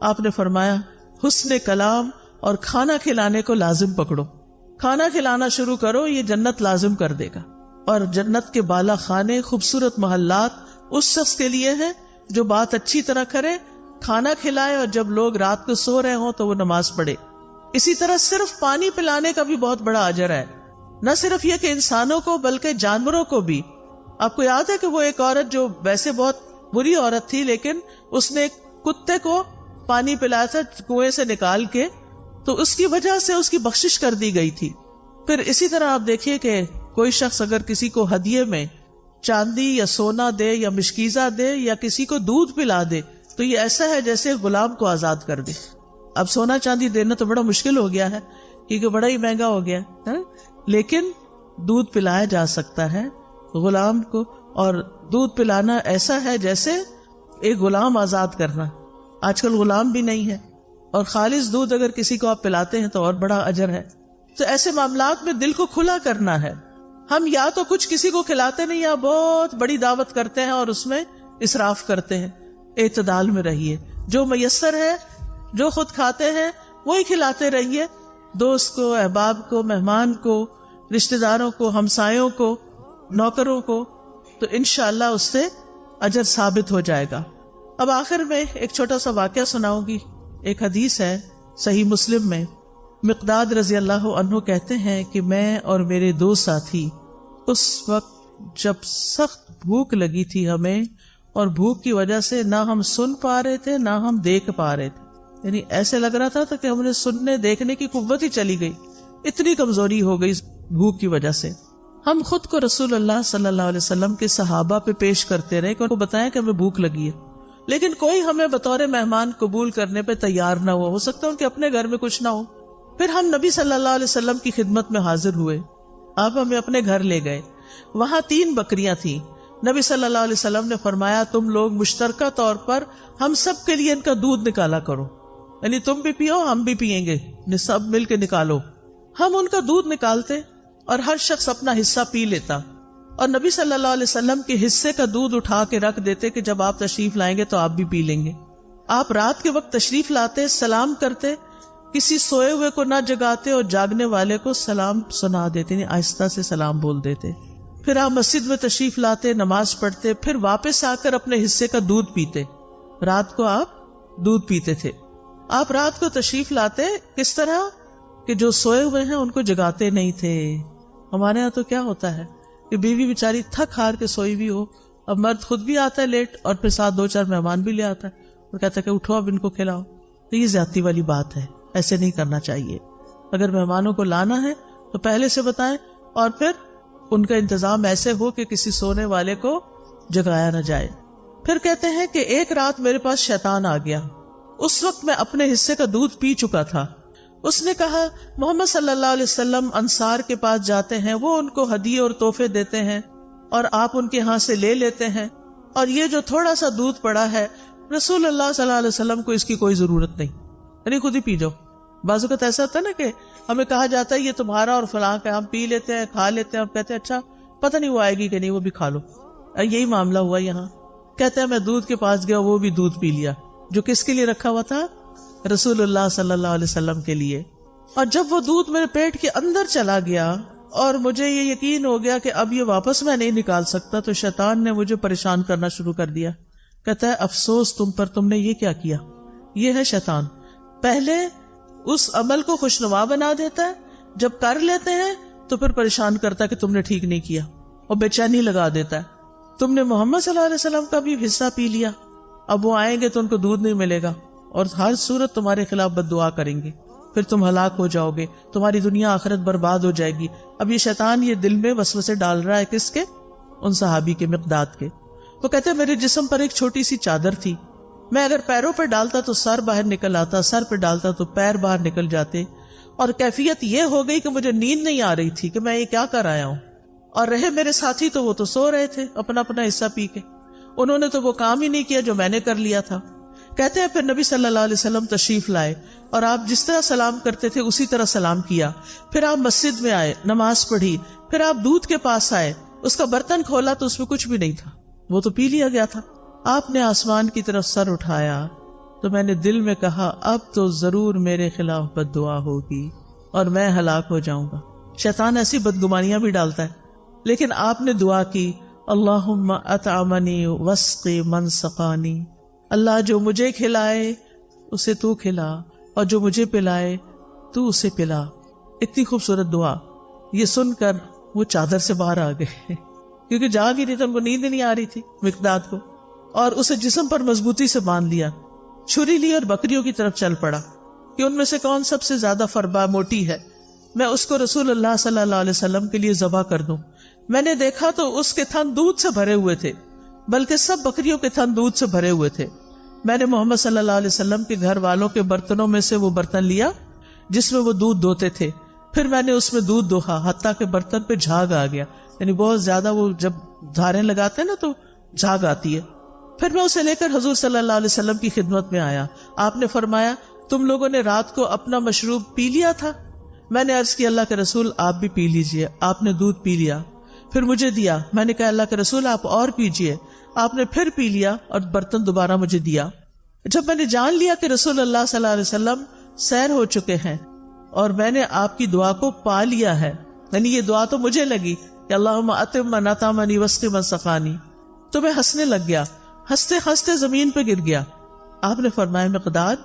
آپ نے فرمایا حسن کلام اور کھانا کھلانے کو لازم پکڑو. کھانا کھلانا شروع کرو، یہ جنت لازم کر دے گا. اور جنت کے بالا خانے، خوبصورت محلات اس شخص کے لیے ہیں جو بات اچھی طرح کرے، کھانا کھلائے اور جب لوگ رات کو سو رہے ہوں تو وہ نماز پڑھے. اسی طرح صرف پانی پلانے کا بھی بہت بڑا اجر ہے. نہ صرف یہ کہ انسانوں کو بلکہ جانوروں کو بھی. آپ کو یاد ہے کہ وہ ایک عورت جو ویسے بہت بری عورت تھی لیکن اس نے ایک کتے کو پانی پلایا تھا کنویں سے نکال کے، تو اس کی وجہ سے اس کی بخشش کر دی گئی تھی. پھر اسی طرح آپ دیکھیے کہ کوئی شخص اگر کسی کو ہدیے میں چاندی یا سونا دے یا مشکیزہ دے یا کسی کو دودھ پلا دے تو یہ ایسا ہے جیسے غلام کو آزاد کر دے. اب سونا چاندی دینا تو بڑا مشکل ہو گیا ہے کیونکہ بڑا ہی مہنگا ہو گیا ہے، لیکن دودھ پلایا جا سکتا ہے غلام کو. اور دودھ پلانا ایسا ہے جیسے ایک غلام آزاد کرنا. آج کل غلام بھی نہیں ہے اور خالص دودھ اگر کسی کو آپ پلاتے ہیں تو اور بڑا اجر ہے. تو ایسے معاملات میں دل کو کھلا کرنا ہے. ہم یا تو کچھ کسی کو کھلاتے نہیں یا بہت بڑی دعوت کرتے ہیں اور اس میں اسراف کرتے ہیں. اعتدال میں رہیے، جو میسر ہے جو خود کھاتے ہیں وہی کھلاتے رہیے. دوست کو، احباب کو، مہمان کو، رشتہ داروں کو، ہمسایوں کو، نوکروں کو، تو انشاءاللہ اس سے اجر ثابت ہو جائے گا. اب آخر میں ایک چھوٹا سا واقعہ سناؤں گی. ایک حدیث ہے صحیح مسلم میں، مقداد رضی اللہ عنہ کہتے ہیں کہ میں اور میرے دو ساتھی اس وقت جب سخت بھوک لگی تھی ہمیں، اور بھوک کی وجہ سے نہ ہم سن پا رہے تھے نہ ہم دیکھ پا رہے تھے، یعنی ایسے لگ رہا تھا کہ ہم نے سننے دیکھنے کی قوت ہی چلی گئی، اتنی کمزوری ہو گئی بھوک کی وجہ سے۔ ہم خود کو رسول اللہ صلی اللہ علیہ وسلم کے صحابہ پہ پیش کرتے رہے کہ ان کو بتائیں کہ ہمیں بھوک لگی ہے، لیکن کوئی ہمیں بطور مہمان قبول کرنے پہ تیار نہ ہو سکتا ان کے اپنے گھر میں کچھ نہ ہو۔ پھر ہم نبی صلی اللہ علیہ وسلم کی خدمت میں حاضر ہوئے، آپ ہمیں اپنے گھر لے گئے، وہاں 3 بکریاں تھیں۔ نبی صلی اللہ علیہ وسلم نے فرمایا تم لوگ مشترکہ طور پر ہم سب کے لیے ان کا دودھ نکالا کرو، یعنی تم بھی پیو ہم بھی پیئیں گے، سب مل کے نکالو۔ ہم ان کا دودھ نکالتے اور ہر شخص اپنا حصہ پی لیتا، اور نبی صلی اللہ علیہ وسلم کے حصے کا دودھ اٹھا کے رکھ دیتے کہ جب آپ تشریف لائیں گے تو آپ بھی پی لیں گے۔ آپ رات کے وقت تشریف لاتے، سلام کرتے، کسی سوئے ہوئے کو نہ جگاتے اور جاگنے والے کو سلام سنا دیتے، یعنی آہستہ سے سلام بول دیتے۔ پھر آپ مسجد میں تشریف لاتے، نماز پڑھتے، پھر واپس آ کر اپنے حصے کا دودھ پیتے۔ رات کو آپ دودھ پیتے تھے۔ آپ رات کو تشریف لاتے کس طرح کہ جو سوئے ہوئے ہیں ان کو جگاتے نہیں تھے۔ ہمارے ہاں تو کیا ہوتا ہے کہ بیوی بیچاری تھک ہار کے سوئی ہوئی ہو، اب مرد خود بھی آتا ہے لیٹ اور پھر ساتھ 2-4 مہمان بھی لے آتا ہے اور کہتا ہے کہ اٹھو اب ان کو کھلاؤ، تو یہ زیادتی والی بات ہے، ایسے نہیں کرنا چاہیے۔ اگر مہمانوں کو لانا ہے تو پہلے سے بتائیں اور پھر ان کا انتظام ایسے ہو کہ کسی سونے والے کو جگایا نہ جائے۔ پھر کہتے ہیں کہ ایک رات میرے پاس شیطان آ گیا، اس وقت میں اپنے حصے کا دودھ پی چکا تھا۔ اس نے کہا محمد صلی اللہ علیہ وسلم انصار کے پاس جاتے ہیں، وہ ان کو ہدیے اور تحفے دیتے ہیں اور آپ ان کے ہاں سے لے لیتے ہیں، اور یہ جو تھوڑا سا دودھ پڑا ہے رسول اللہ صلی اللہ علیہ وسلم کو اس کی کوئی ضرورت نہیں، یعنی خود ہی پی جاؤ۔ بعض اوقات ایسا ہوتا ہے نا کہ ہمیں کہا جاتا ہے یہ تمہارا اور فلاں کا، ہم پی لیتے ہیں کھا لیتے ہیں اور کہتے ہیں اچھا پتہ نہیں وہ آئے گی کہ نہیں، وہ بھی کھا لو۔ یہی معاملہ ہوا یہاں، کہتے ہیں میں دودھ کے پاس گیا، وہ بھی دودھ پی لیا جو کس کے لیے رکھا ہوا تھا؟ رسول اللہ صلی اللہ علیہ وسلم کے لیے۔ اور جب وہ دودھ میرے پیٹ کے اندر چلا گیا اور مجھے یہ یقین ہو گیا کہ اب یہ واپس میں نہیں نکال سکتا، تو شیطان نے مجھے پریشان کرنا شروع کر دیا۔ کہتا ہے افسوس تم پر، تم نے یہ کیا کیا۔ یہ ہے شیطان، پہلے اس عمل کو خوشنما بنا دیتا ہے، جب کر لیتے ہیں تو پھر پریشان کرتا ہے کہ تم نے ٹھیک نہیں کیا اور بے چینی لگا دیتا ہے۔ تم نے محمد صلی اللہ علیہ وسلم کا بھی حصہ پی لیا، اب وہ آئیں گے تو ان کو دودھ نہیں ملے گا اور ہر صورت تمہارے خلاف بد دعا کریں گے، پھر تم ہلاک ہو جاؤ گے، تمہاری دنیا آخرت برباد ہو جائے گی۔ اب یہ شیطان یہ دل میں وسوسے ڈال رہا ہے کس کے؟ ان صحابی کے، مقداد کے۔ وہ کہتے ہیں میرے جسم پر ایک چھوٹی سی چادر تھی، میں اگر پیروں پہ ڈالتا تو سر باہر نکل آتا، سر پہ ڈالتا تو پیر باہر نکل جاتے، اور کیفیت یہ ہو گئی کہ مجھے نیند نہیں آ رہی تھی کہ میں یہ کیا کر آیا ہوں۔ اور رہے میرے ساتھی تو وہ تو سو رہے تھے اپنا اپنا حصہ پی کے، انہوں نے تو وہ کام ہی نہیں کیا جو میں نے کر لیا تھا۔ کہتے ہیں پھر نبی صلی اللہ علیہ وسلم تشریف لائے اور آپ جس طرح سلام کرتے تھے اسی طرح سلام کیا، پھر آپ مسجد میں آئے، نماز پڑھی، پھر آپ دودھ کے پاس آئے، اس کا برتن کھولا تو اس میں کچھ بھی نہیں تھا، وہ تو پی لیا گیا تھا۔ آپ نے آسمان کی طرف سر اٹھایا تو میں نے دل میں کہا اب تو ضرور میرے خلاف بد دعا ہوگی اور میں ہلاک ہو جاؤں گا۔ شیطان ایسی بدگمانیاں بھی ڈالتا ہے، لیکن آپ نے دعا کی اللہم اطعمنی واسقی من سقانی، اللہ جو مجھے کھلائے اسے تو کھلا اور جو مجھے پلائے تو اسے پلا۔ اتنی خوبصورت دعا، یہ سن کر وہ چادر سے باہر آ گئے کیونکہ جاگ ہی نہیں تھا، ان کو نیند نہیں آ رہی تھی مقداد کو، اور اسے جسم پر مضبوطی سے باندھ لیا، چھری لی اور بکریوں کی طرف چل پڑا کہ ان میں سے کون سب سے زیادہ فربا موٹی ہے، میں اس کو رسول اللہ صلی اللہ علیہ وسلم کے لیے ذبح کر دوں۔ میں نے دیکھا تو اس کے تھن دودھ سے بھرے ہوئے تھے، بلکہ سب بکریوں کے تھن دودھ سے بھرے ہوئے تھے۔ میں نے محمد صلی اللہ علیہ وسلم کے گھر والوں کے برتنوں میں سے وہ برتن لیا جس میں وہ دودھ دوتے تھے، پھر میں نے اس میں دودھ دوہا حتیٰ کہ برتن پہ جھاگ آ گیا، یعنی بہت زیادہ وہ جب دھاریں لگاتے ہیں نا تو جھاگ آتی ہے۔ پھر میں اسے لے کر حضور صلی اللہ علیہ وسلم کی خدمت میں آیا، آپ نے فرمایا تم لوگوں نے رات کو اپنا مشروب پی لیا تھا؟ میں نے عرض کی اللہ کے رسول آپ بھی پی لیجئے۔ آپ نے دودھ پی لیا، پھر مجھے دیا، میں نے کہا اللہ کے رسول آپ اور پیجئے، آپ نے پھر پی لیا اور برتن دوبارہ مجھے دیا۔ جب میں نے جان لیا کہ رسول اللہ صلی اللہ علیہ وسلم سیر ہو چکے ہیں اور میں نے آپ کی دعا کو پا لیا ہے، یعنی یہ دعا تو مجھے لگی کہ اللہم اتم من اطعمنی واسقی من سقانی، تو میں ہنسنے لگ گیا، ہنستے ہنستے زمین پہ گر گیا۔ آپ نے فرمایا مقداد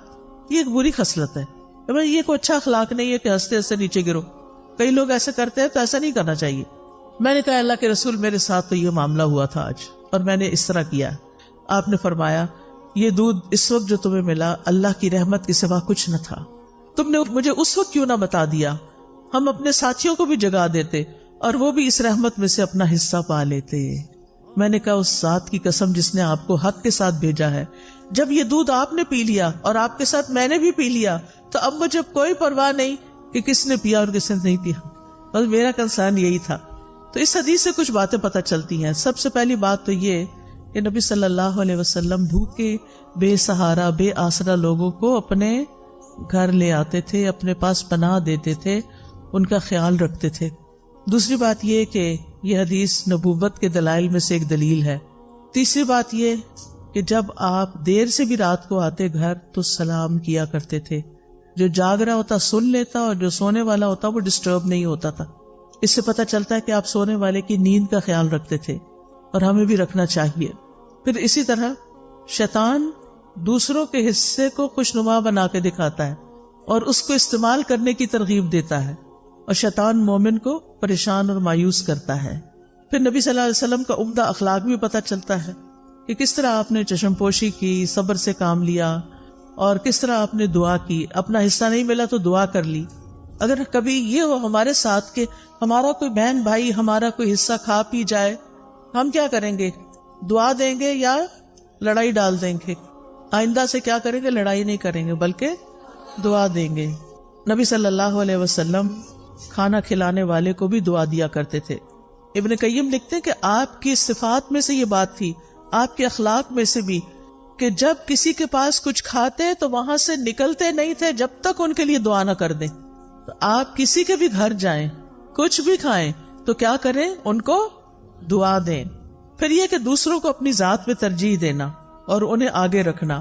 یہ ایک بری خصلت ہے، یہ کوئی اچھا اخلاق نہیں ہے کہ ہنستے ہنستے نیچے گرو، کئی لوگ ایسے کرتے ہیں تو ایسا نہیں کرنا چاہیے۔ میں نے کہا اللہ کے رسول میرے ساتھ تو یہ معاملہ ہوا تھا آج اور میں نے اس طرح کیا. آپ نے فرمایا یہ دودھ اس وقت جو تمہیں ملا اللہ کی رحمت کے سوا کچھ نہ تھا. تم نے مجھے اس وقت کیوں نہ بتا دیا؟ ہم اپنے ساتھیوں کو بھی جگا دیتے اور وہ بھی اس رحمت میں سے اپنا حصہ پا لیتے. میں نے کہا اس ذات کی قسم جس نے آپ کو حق کے ساتھ بھیجا ہے، جب یہ دودھ آپ نے پی لیا اور آپ کے ساتھ میں نے بھی پی لیا تو اب مجھے کوئی پرواہ نہیں کہ کس نے پیا اور کس نے نہیں پیا. بس میرا کنسرن یہی تھا. تو اس حدیث سے کچھ باتیں پتہ چلتی ہیں. سب سے پہلی بات تو یہ کہ نبی صلی اللہ علیہ وسلم بھوکے بے سہارا بے آسرا لوگوں کو اپنے گھر لے آتے تھے، اپنے پاس پناہ دیتے تھے، ان کا خیال رکھتے تھے. دوسری بات یہ کہ یہ حدیث نبوت کے دلائل میں سے ایک دلیل ہے. تیسری بات یہ کہ جب آپ دیر سے بھی رات کو آتے گھر تو سلام کیا کرتے تھے. جو جاگ رہا ہوتا سن لیتا اور جو سونے والا ہوتا وہ ڈسٹرب نہیں ہوتا تھا. اس سے پتہ چلتا ہے کہ آپ سونے والے کی نیند کا خیال رکھتے تھے اور ہمیں بھی رکھنا چاہیے. پھر اسی طرح شیطان دوسروں کے حصے کو خوشنما بنا کے دکھاتا ہے اور اس کو استعمال کرنے کی ترغیب دیتا ہے، اور شیطان مومن کو پریشان اور مایوس کرتا ہے. پھر نبی صلی اللہ علیہ وسلم کا عمدہ اخلاق بھی پتہ چلتا ہے کہ کس طرح آپ نے چشم پوشی کی، صبر سے کام لیا، اور کس طرح آپ نے دعا کی. اپنا حصہ نہیں ملا تو دعا کر لی. اگر کبھی یہ ہو ہمارے ساتھ کہ ہمارا کوئی بہن بھائی ہمارا کوئی حصہ کھا پی جائے، ہم کیا کریں گے؟ دعا دیں گے یا لڑائی ڈال دیں گے؟ آئندہ سے کیا کریں گے؟ لڑائی نہیں کریں گے بلکہ دعا دیں گے. نبی صلی اللہ علیہ وسلم کھانا کھلانے والے کو بھی دعا دیا کرتے تھے. ابن قیم لکھتے ہیں کہ آپ کی صفات میں سے یہ بات تھی، آپ کے اخلاق میں سے بھی، کہ جب کسی کے پاس کچھ کھاتے تو وہاں سے نکلتے نہیں تھے جب تک ان کے لیے دعا نہ کر دیں. تو آپ کسی کے بھی گھر جائیں، کچھ بھی کھائیں تو کیا کریں؟ ان کو دعا دیں. پھر یہ کہ دوسروں کو اپنی ذات میں ترجیح دینا اور انہیں آگے رکھنا.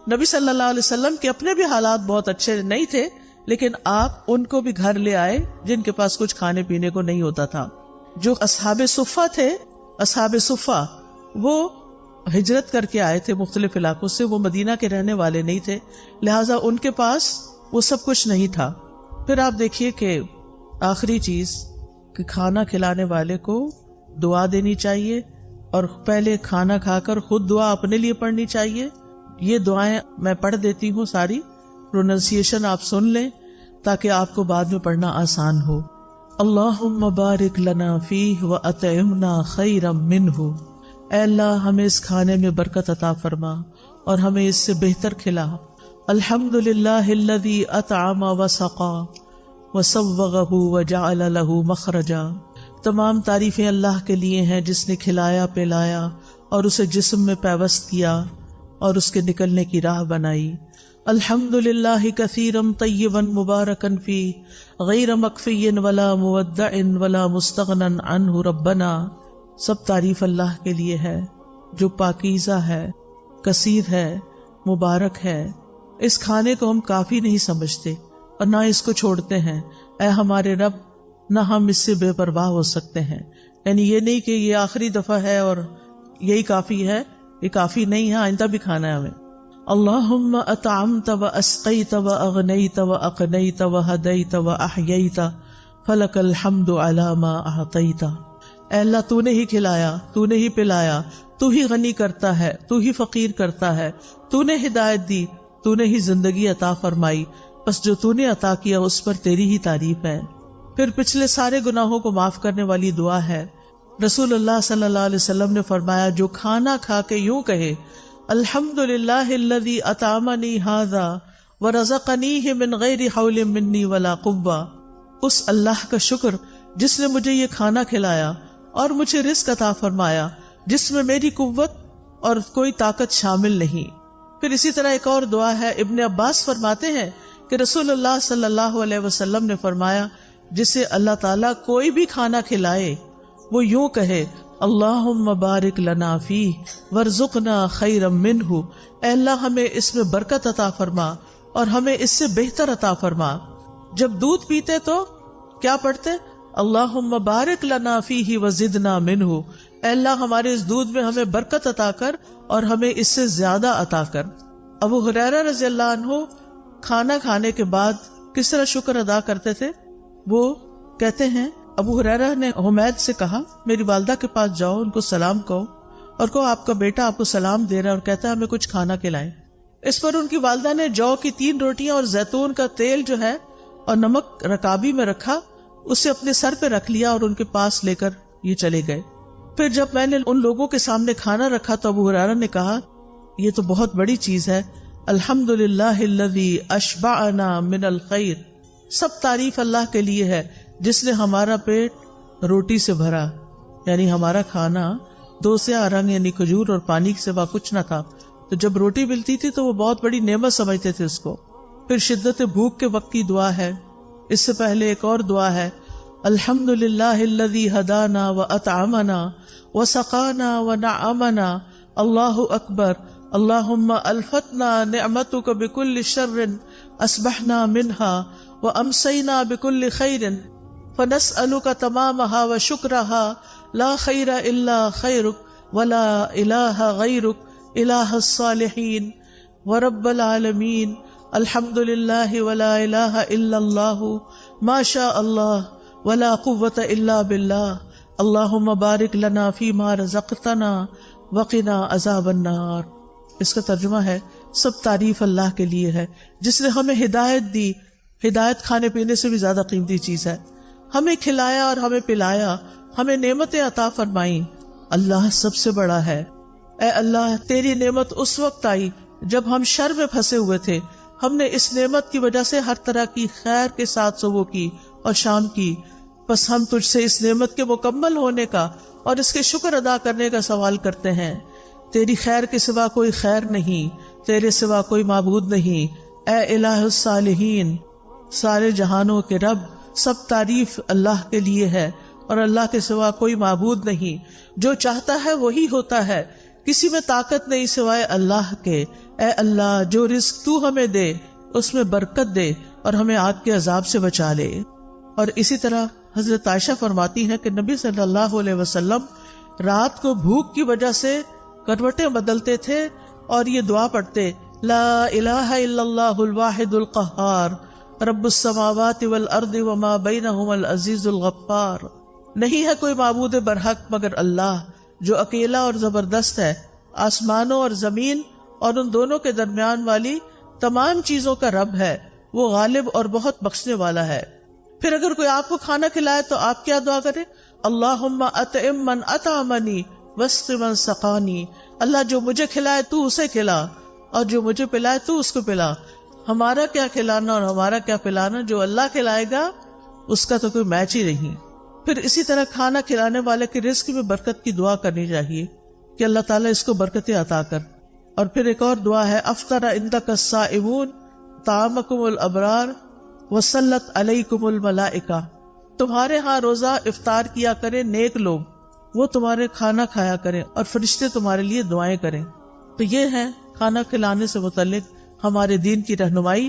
نبی صلی اللہ علیہ وسلم کے اپنے بھی حالات بہت اچھے نہیں تھے، لیکن آپ ان کو بھی گھر لے آئے جن کے پاس کچھ کھانے پینے کو نہیں ہوتا تھا. جو اصحاب صفہ تھے، اصحاب صفہ وہ ہجرت کر کے آئے تھے مختلف علاقوں سے، وہ مدینہ کے رہنے والے نہیں تھے، لہٰذا ان کے پاس وہ سب کچھ نہیں تھا. پھر آپ دیکھیے کہ آخری چیز کہ کھانا کھلانے والے کو دعا دینی چاہیے اور پہلے کھانا کھا کر خود دعا اپنے لیے پڑھنی چاہیے. یہ دعائیں میں پڑھ دیتی ہوں، ساری پروننسیشن آپ سن لیں تاکہ آپ کو بعد میں پڑھنا آسان ہو. اللہم بارک لنا فیہ واطعمنا خیرا منہ. اے اللہ ہمیں اس کھانے میں برکت عطا فرما اور ہمیں اس سے بہتر کھلا. الحمدللہ الذی اطعم وسقا وسوغہ وجعل لہ مخرجا. تمام تعریفیں اللہ کے لیے ہیں جس نے کھلایا پلایا اور اسے جسم میں پیوست کیا اور اس کے نکلنے کی راہ بنائی. الحمدللہ کثیرا طیبا مبارکا فی غیر مکفی ولا مودع ولا مستغنا عنہ ربنا. سب تعریف اللہ کے لیے ہے جو پاکیزہ ہے، کثیر ہے، مبارک ہے. اس کھانے کو ہم کافی نہیں سمجھتے اور نہ اس کو چھوڑتے ہیں. اے ہمارے رب، نہ ہم اس سے بے پرواہ ہو سکتے ہیں. یعنی یہ نہیں کہ یہ آخری دفعہ ہے اور یہی کافی ہے، یہ کافی نہیں ہے، آئندہ بھی کھانا ہے ہمیں. اللہم اطعمت واسقیت واغنیت واقنیت وہدیت واحییت فلک الحمد علی ما اعطیت. اے اللہ تو نے ہی کھلایا، تو نے ہی پلایا، تو ہی غنی کرتا ہے، تو ہی فقیر کرتا ہے، تو نے ہدایت دی، تو نے ہی زندگی عطا فرمائی، بس جو تو نے عطا کیا اس پر تیری ہی تعریف ہے. پھر پچھلے سارے گناہوں کو معاف کرنے والی دعا ہے. رسول اللہ صلی اللہ علیہ وسلم نے فرمایا جو کھانا کھا کے یوں کہے الحمدللہ الذی اطعمنی ھذا ورزقنیہ من غیر حول منی ولا قوہ. اس اللہ کا شکر جس نے مجھے یہ کھانا کھلایا اور مجھے رزق عطا فرمایا جس میں میری قوت اور کوئی طاقت شامل نہیں. پھر اسی طرح ایک اور دعا ہے. ابن عباس فرماتے ہیں کہ رسول اللہ صلی اللہ علیہ وسلم نے فرمایا جسے اللہ تعالیٰ کوئی بھی کھانا کھلائے وہ یوں کہے اللہم بارک لنا فیہ ورزقنا خیرا منہ. اے اللہ ہمیں اس میں برکت عطا فرما اور ہمیں اس سے بہتر عطا فرما. جب دودھ پیتے تو کیا پڑھتے؟ اللہم بارک لنا فیہ وزدنا منہ. اے اللہ ہمارے اس دودھ میں ہمیں برکت عطا کر اور ہمیں اس سے زیادہ عطا کر. ابو ہریرہ رضی اللہ عنہ کھانا کھانے کے بعد کس طرح شکر ادا کرتے تھے؟ وہ کہتے ہیں ابو ہریرہ نے حمید سے کہا میری والدہ کے پاس جاؤ، ان کو سلام کہو اور کہو آپ کا بیٹا آپ کو سلام دے رہا ہے اور کہتا ہے ہمیں کچھ کھانا کھلائیں۔ اس پر ان کی والدہ نے جو کی 3 روٹیاں اور زیتون کا تیل جو ہے اور نمک رکابی میں رکھا، اسے اپنے سر پہ رکھ لیا اور ان کے پاس لے کر یہ چلے گئے۔ پھر جب میں نے ان لوگوں کے سامنے کھانا رکھا تو ابو ہریرہ نے کہا یہ تو بہت بڑی چیز ہے، الحمدللہ الذی اشبعنا من الخیر، سب تعریف اللہ کے لیے ہے جس نے ہمارا پیٹ روٹی سے بھرا، یعنی ہمارا کھانا 2 سیاہ رنگ یعنی کھجور اور پانی کے سوا کچھ نہ تھا، تو جب روٹی ملتی تھی تو وہ بہت بڑی نعمت سمجھتے تھے اس کو۔ پھر شدت بھوک کے وقت کی دعا ہے، اس سے پہلے ایک اور دعا ہے، الحمدللہ الذی ہدانا واطعمنا وسقانا ونعمنا، اللہ اکبر، اللہم الفتنا نعمتک بکل شر اصبحنا منها وامسینا بکل خیر فنسألک تمامها وشکرها لا خیر الا خیرک ولا الہ غیرک الہ الصالحین ورب العالمین، الحمدللہ ولا الہ الا اللہ ما شاء اللہ ولا قوة الا باللہ، اللہم بارک لنا فیما رزقتنا وقنا عذاب النار۔ اس کا ترجمہ ہے سب تعریف اللہ کے لیے ہے جس نے ہمیں ہدایت دی، ہدایت کھانے پینے سے بھی زیادہ قیمتی چیز ہے، ہمیں کھلایا اور ہمیں پلایا، ہمیں نعمتیں عطا فرمائیں، اللہ سب سے بڑا ہے۔ اے اللہ تیری نعمت اس وقت آئی جب ہم شر میں پھنسے ہوئے تھے، ہم نے اس نعمت کی وجہ سے ہر طرح کی خیر کے ساتھ صبح کی اور شام کی، بس ہم تجھ سے اس نعمت کے مکمل ہونے کا اور اس کے شکر ادا کرنے کا سوال کرتے ہیں۔ تیری خیر کے سوا کوئی خیر نہیں، تیرے سوا کوئی معبود نہیں، اے الہ الصالحین، سارے جہانوں کے رب، سب تعریف اللہ کے لیے ہے اور اللہ کے سوا کوئی معبود نہیں، جو چاہتا ہے وہی ہوتا ہے، کسی میں طاقت نہیں سوائے اللہ کے۔ اے اللہ جو رزق تو ہمیں دے اس میں برکت دے اور ہمیں آگ کے عذاب سے بچا لے۔ اور اسی طرح حضرت عائشہ فرماتی ہے کہ نبی صلی اللہ علیہ وسلم رات کو بھوک کی وجہ سے کروٹیں بدلتے تھے اور یہ دعا پڑھتے، لا الہ الا اللہ الواحد القہار رب السماوات والارض وما بینہما العزیز الغفار، نہیں ہے کوئی معبود برحق مگر اللہ جو اکیلا اور زبردست ہے، آسمانوں اور زمین اور ان دونوں کے درمیان والی تمام چیزوں کا رب ہے، وہ غالب اور بہت بخشنے والا ہے۔ پھر اگر کوئی آپ کو کھانا کھلائے تو آپ کیا دعا کریں؟ اللہم اطعم من اطعمنی واسق من سقانی، اللہ جو مجھے کھلائے تو اسے کھلا اور جو مجھے پلائے تو اس کو پلا۔ ہمارا کیا کھلانا اور ہمارا کیا پلانا، جو اللہ کھلائے گا اس کا تو کوئی میچ ہی نہیں۔ پھر اسی طرح کھانا کھلانے والے کے رزق میں برکت کی دعا کرنی چاہیے کہ اللہ تعالیٰ اس کو برکتیں عطا کر۔ اور پھر ایک اور دعا ہے، افطر عندک الصائمون طعامکم الابرار وصلت علیکم الملائکہ، تمہارے ہاں روزہ افطار کیا کریں نیک لوگ، وہ تمہارے کھانا کھایا کریں اور فرشتے تمہارے لیے دعائیں کریں۔ تو یہ ہے کھانا کھلانے سے متعلق ہمارے دین کی رہنمائی۔